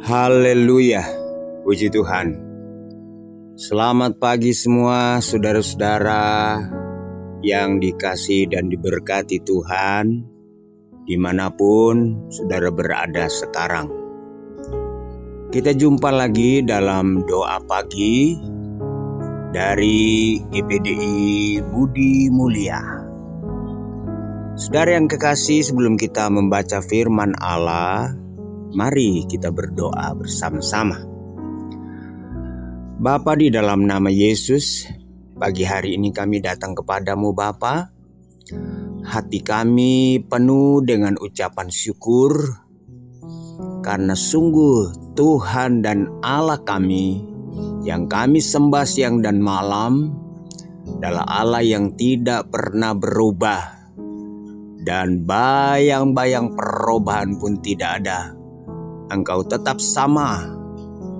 Haleluya, puji Tuhan. Selamat pagi semua saudara-saudara yang dikasihi dan diberkati Tuhan, dimanapun saudara berada sekarang. Kita jumpa lagi dalam doa pagi dari GPDI Budi Mulia. Saudara yang kekasih, sebelum kita membaca firman Allah, mari kita berdoa bersama-sama. Bapa, di dalam nama Yesus, pagi hari ini kami datang kepadamu Bapa. Hati kami penuh dengan ucapan syukur, karena sungguh Tuhan dan Allah kami yang kami sembah siang dan malam adalah Allah yang tidak pernah berubah, dan bayang-bayang perubahan pun tidak ada. Engkau tetap sama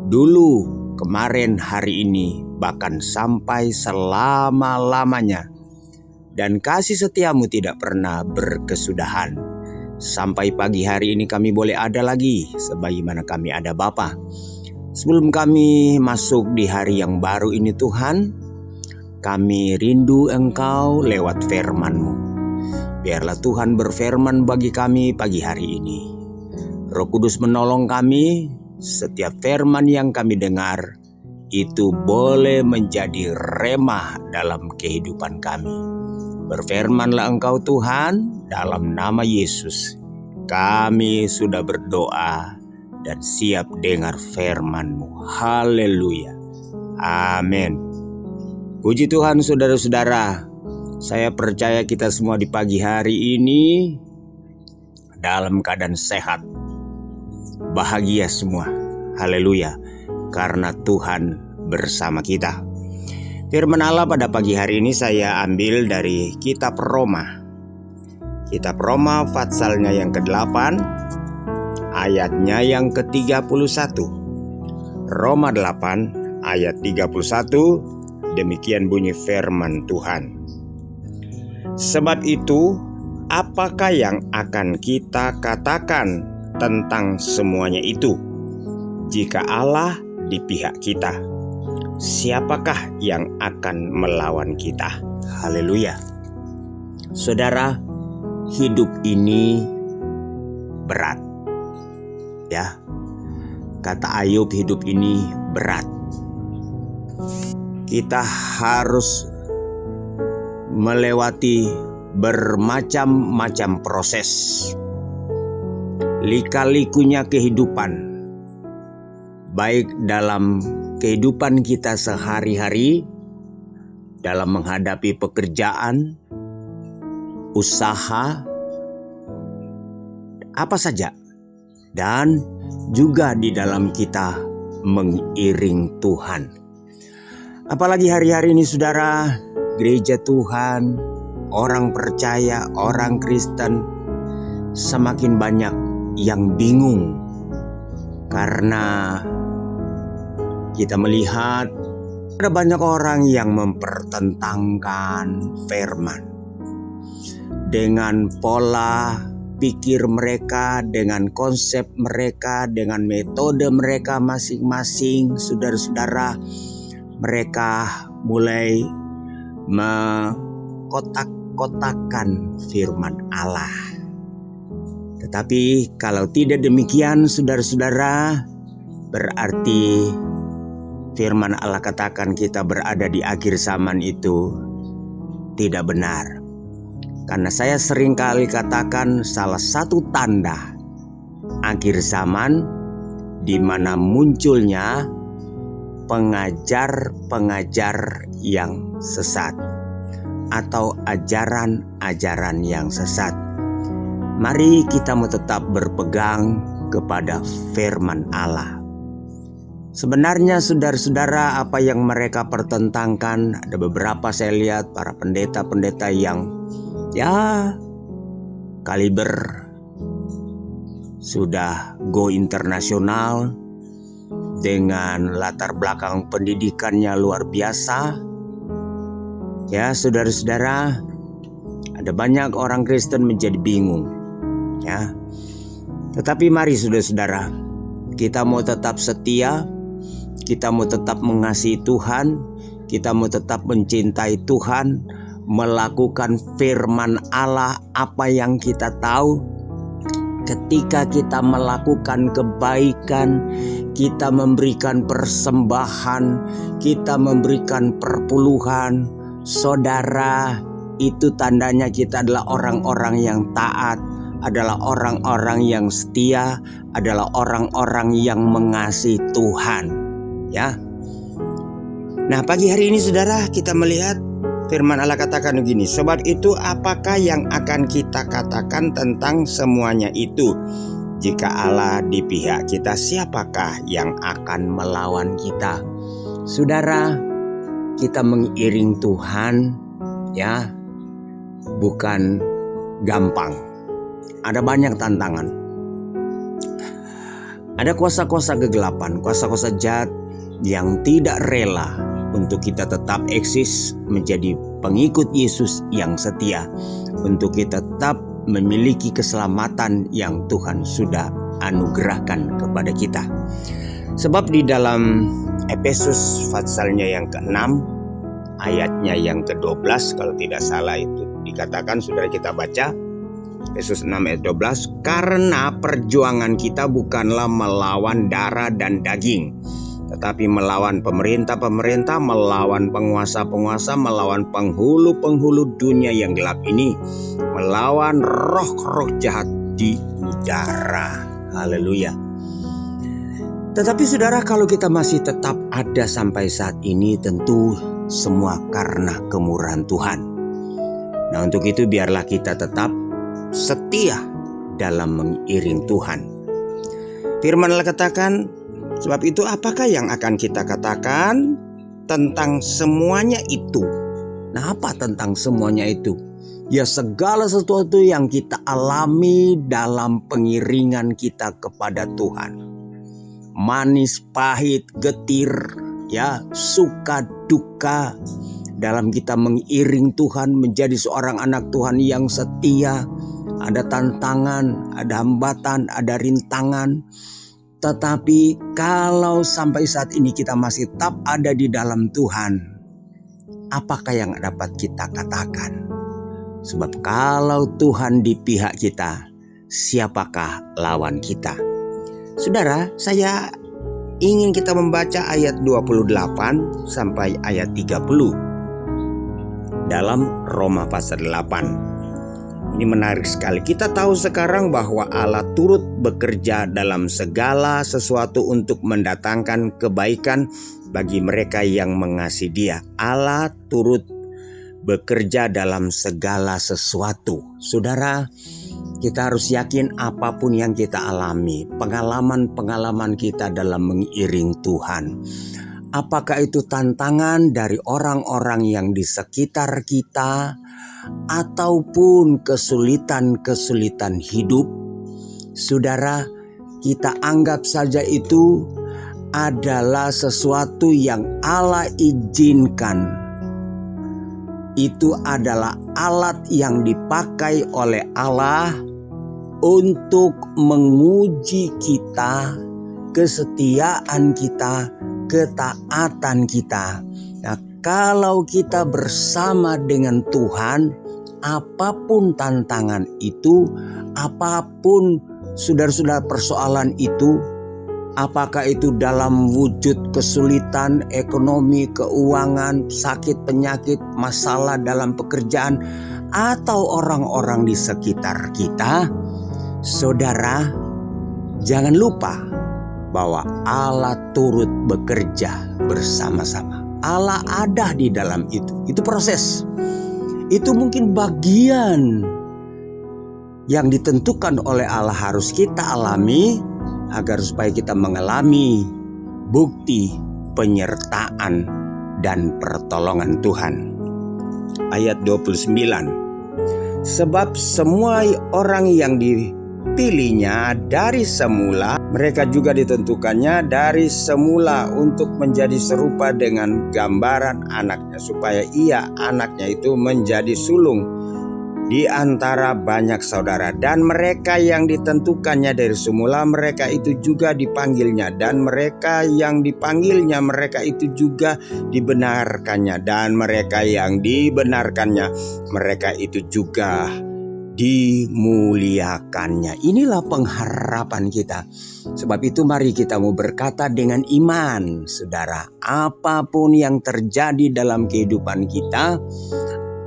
dulu, kemarin, hari ini, bahkan sampai selama-lamanya. Dan kasih setiamu tidak pernah berkesudahan. Sampai pagi hari ini kami boleh ada lagi sebagaimana kami ada Bapa. Sebelum kami masuk di hari yang baru ini Tuhan, kami rindu Engkau lewat firman-Mu. Biarlah Tuhan berfirman bagi kami pagi hari ini. Roh Kudus menolong kami, setiap firman yang kami dengar itu boleh menjadi remah dalam kehidupan kami. Berfirmanlah Engkau Tuhan, dalam nama Yesus kami sudah berdoa dan siap dengar firman-Mu. Haleluya. Amin. Puji Tuhan saudara-saudara. Saya percaya kita semua di pagi hari ini dalam keadaan sehat, bahagia semua. Haleluya, karena Tuhan bersama kita. Firman Allah pada pagi hari ini saya ambil dari kitab Roma. Kitab Roma patsalnya yang ke-8, ayatnya yang ke-31. Roma 8 ayat 31, demikian bunyi firman Tuhan. Sebab itu, apakah yang akan kita katakan tentang semuanya itu? Jika Allah di pihak kita, siapakah yang akan melawan kita? Haleluya. Saudara, hidup ini berat. Ya. Kata Ayub, hidup ini berat. Kita harus melewati bermacam-macam proses, lika-likunya kehidupan, baik dalam kehidupan kita sehari-hari, dalam menghadapi pekerjaan, usaha, apa saja, dan juga di dalam kita mengiring Tuhan. Apalagi hari-hari ini saudara, gereja Tuhan, orang percaya, orang Kristen semakin banyak yang bingung karena kita melihat ada banyak orang yang mempertentangkan firman dengan pola pikir mereka, dengan konsep mereka, dengan metode mereka masing-masing. Saudara-saudara, mereka mulai mengkotak-kotakan firman Allah. Tetapi kalau tidak demikian saudara-saudara, berarti firman Allah katakan kita berada di akhir zaman itu tidak benar. Karena saya sering kali katakan salah satu tanda akhir zaman di mana munculnya pengajar-pengajar yang sesat atau ajaran-ajaran yang sesat. Mari kita mau tetap berpegang kepada firman Allah. Sebenarnya saudara-saudara, apa yang mereka pertentangkan, ada beberapa saya lihat para pendeta-pendeta yang kaliber sudah go internasional, dengan latar belakang pendidikannya luar biasa. Ya saudara-saudara, ada banyak orang Kristen menjadi bingung. Ya, Tetapi mari saudara-saudara, kita mau tetap setia, kita mau tetap mengasihi Tuhan, kita mau tetap mencintai Tuhan, melakukan firman Allah apa yang kita tahu. Ketika kita melakukan kebaikan, kita memberikan persembahan, kita memberikan perpuluhan, saudara, itu tandanya kita adalah orang-orang yang taat, adalah orang-orang yang setia, adalah orang-orang yang mengasihi Tuhan. Ya. Nah, pagi hari ini saudara, kita melihat firman Allah katakan begini, sebab itu apakah yang akan kita katakan tentang semuanya itu? Jika Allah di pihak kita, siapakah yang akan melawan kita? Saudara, kita mengiring Tuhan, ya, bukan gampang. Ada banyak tantangan. Ada kuasa-kuasa kegelapan, kuasa-kuasa jahat yang tidak rela untuk kita tetap eksis menjadi pengikut Yesus yang setia, untuk kita tetap memiliki keselamatan yang Tuhan sudah anugerahkan kepada kita. Sebab di dalam Efesus pasalnya yang ke-6 ayatnya yang ke-12 kalau tidak salah itu dikatakan, saudara, kita baca Efesus 6 ayat 12, karena perjuangan kita bukanlah melawan darah dan daging, tetapi melawan pemerintah-pemerintah, melawan penguasa-penguasa, melawan penghulu-penghulu dunia yang gelap ini, melawan roh-roh jahat di udara. Haleluya. Tetapi saudara, kalau kita masih tetap ada sampai saat ini, tentu semua karena kemurahan Tuhan. Nah, untuk itu biarlah kita tetap setia dalam mengiring Tuhan. Firman Allah katakan, sebab itu apakah yang akan kita katakan tentang semuanya itu? Nah, apa tentang semuanya itu? Ya, segala sesuatu yang kita alami dalam pengiringan kita kepada Tuhan. Manis, pahit, getir, ya, suka, duka, dalam kita mengiring Tuhan menjadi seorang anak Tuhan yang setia. Ada tantangan, ada hambatan, ada rintangan. Tetapi kalau sampai saat ini kita masih tetap ada di dalam Tuhan, apakah yang dapat kita katakan? Sebab kalau Tuhan di pihak kita, siapakah lawan kita? Saudara, saya ingin kita membaca ayat 28 sampai ayat 30 dalam Roma pasal 8. Ini menarik sekali. Kita tahu sekarang bahwa Allah turut bekerja dalam segala sesuatu untuk mendatangkan kebaikan bagi mereka yang mengasihi Dia. Allah turut bekerja dalam segala sesuatu. Saudara, kita harus yakin apapun yang kita alami, pengalaman-pengalaman kita dalam mengiring Tuhan, apakah itu tantangan dari orang-orang yang di sekitar kita, ataupun kesulitan-kesulitan hidup, saudara, kita anggap saja itu adalah sesuatu yang Allah izinkan. Itu adalah alat yang dipakai oleh Allah untuk menguji kita, kesetiaan kita, ketaatan kita. Nah, kalau kita bersama dengan Tuhan, apapun tantangan itu, apapun saudara-saudara persoalan itu, apakah itu dalam wujud kesulitan ekonomi, keuangan, sakit, penyakit, masalah dalam pekerjaan, atau orang-orang di sekitar kita, saudara, jangan lupa bahwa Allah turut bekerja bersama-sama. Allah ada di dalam itu. Itu proses. Itu mungkin bagian yang ditentukan oleh Allah harus kita alami agar supaya kita mengalami bukti penyertaan dan pertolongan Tuhan. Ayat 29. Sebab semua orang yang dipilihnya dari semula, mereka juga ditentukannya dari semula untuk menjadi serupa dengan gambaran anaknya, supaya ia, anaknya itu, menjadi sulung di antara banyak saudara, dan mereka yang ditentukannya dari semula, mereka itu juga dipanggilnya, dan mereka yang dipanggilnya, mereka itu juga dibenarkannya, dan mereka yang dibenarkannya, mereka itu juga dimuliakannya. Inilah pengharapan kita. Sebab itu mari kita mau berkata dengan iman, saudara, apapun yang terjadi dalam kehidupan kita,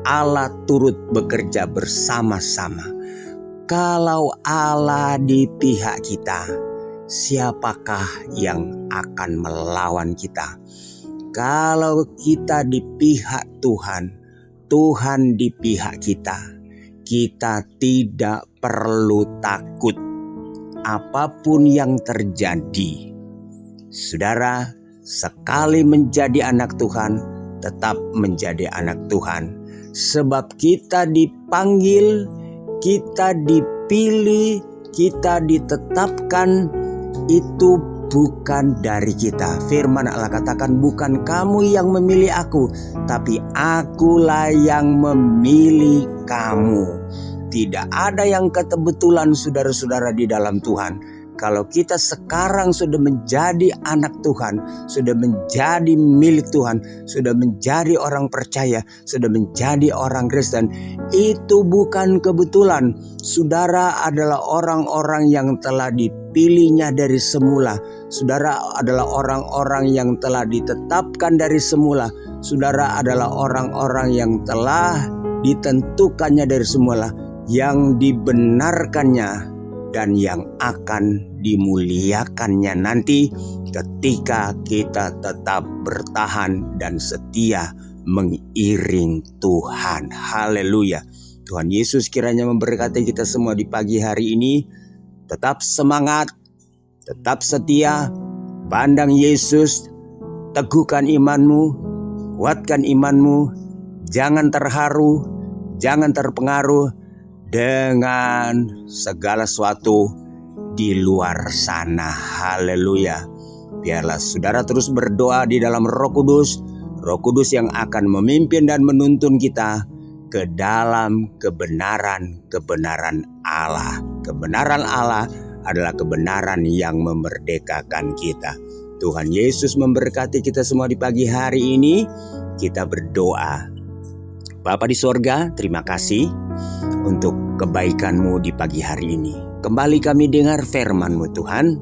Allah turut bekerja bersama-sama. Kalau Allah di pihak kita, siapakah yang akan melawan kita? Kalau kita di pihak Tuhan, Tuhan di pihak kita, kita tidak perlu takut apapun yang terjadi. Saudara, sekali menjadi anak Tuhan, tetap menjadi anak Tuhan. Sebab kita dipanggil, kita dipilih, kita ditetapkan, itu bukan dari kita. Firman Allah katakan, bukan kamu yang memilih aku, tapi akulah yang memilih kamu. Tidak ada yang kebetulan, saudara-saudara, di dalam Tuhan. Kalau kita sekarang sudah menjadi anak Tuhan, sudah menjadi milik Tuhan, sudah menjadi orang percaya, sudah menjadi orang Kristen, itu bukan kebetulan. Saudara adalah orang-orang yang telah dipilihnya dari semula. Saudara adalah orang-orang yang telah ditetapkan dari semula. Saudara adalah orang-orang yang telah ditentukannya dari semula, yang dibenarkannya, dan yang akan dimuliakannya nanti ketika kita tetap bertahan dan setia mengiring Tuhan. Haleluya. Tuhan Yesus kiranya memberkati kita semua di pagi hari ini. Tetap semangat, tetap setia, pandang Yesus, teguhkan imanmu, kuatkan imanmu, jangan terharu, jangan terpengaruh dengan segala sesuatu di luar sana. Haleluya. Biarlah saudara terus berdoa di dalam Roh Kudus, Roh Kudus yang akan memimpin dan menuntun kita ke dalam kebenaran Allah. Kebenaran Allah adalah kebenaran yang memerdekakan kita. Tuhan Yesus memberkati kita semua di pagi hari ini. Kita berdoa. Bapa di sorga, terima kasih untuk kebaikan-Mu di pagi hari ini. Kembali kami dengar firman-Mu Tuhan.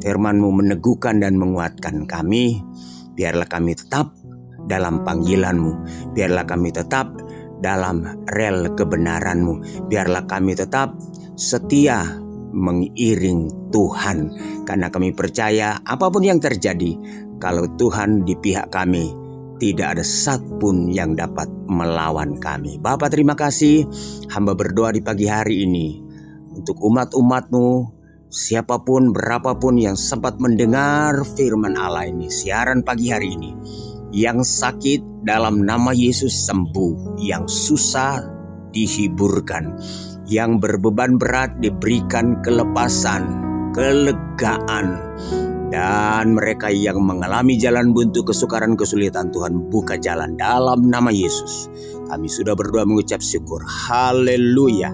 Firman-Mu meneguhkan dan menguatkan kami. Biarlah kami tetap dalam panggilan-Mu. Biarlah kami tetap dalam rel kebenaran-Mu. Biarlah kami tetap setia mengiring Tuhan. Karena kami percaya apapun yang terjadi, kalau Tuhan di pihak kami, tidak ada satupun yang dapat melawan kami. Bapa, terima kasih. Hamba berdoa di pagi hari ini untuk umat-umat-Mu, siapapun, berapapun yang sempat mendengar firman Allah ini, siaran pagi hari ini. Yang sakit dalam nama Yesus sembuh, yang susah dihiburkan, yang berbeban berat diberikan kelepasan, kelegaan. Dan mereka yang mengalami jalan buntu, kesukaran, kesulitan, Tuhan buka jalan dalam nama Yesus. Kami sudah berdoa mengucap syukur. Haleluya.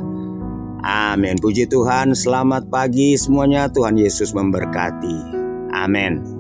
Amin. Puji Tuhan. Selamat pagi semuanya. Tuhan Yesus memberkati. Amin.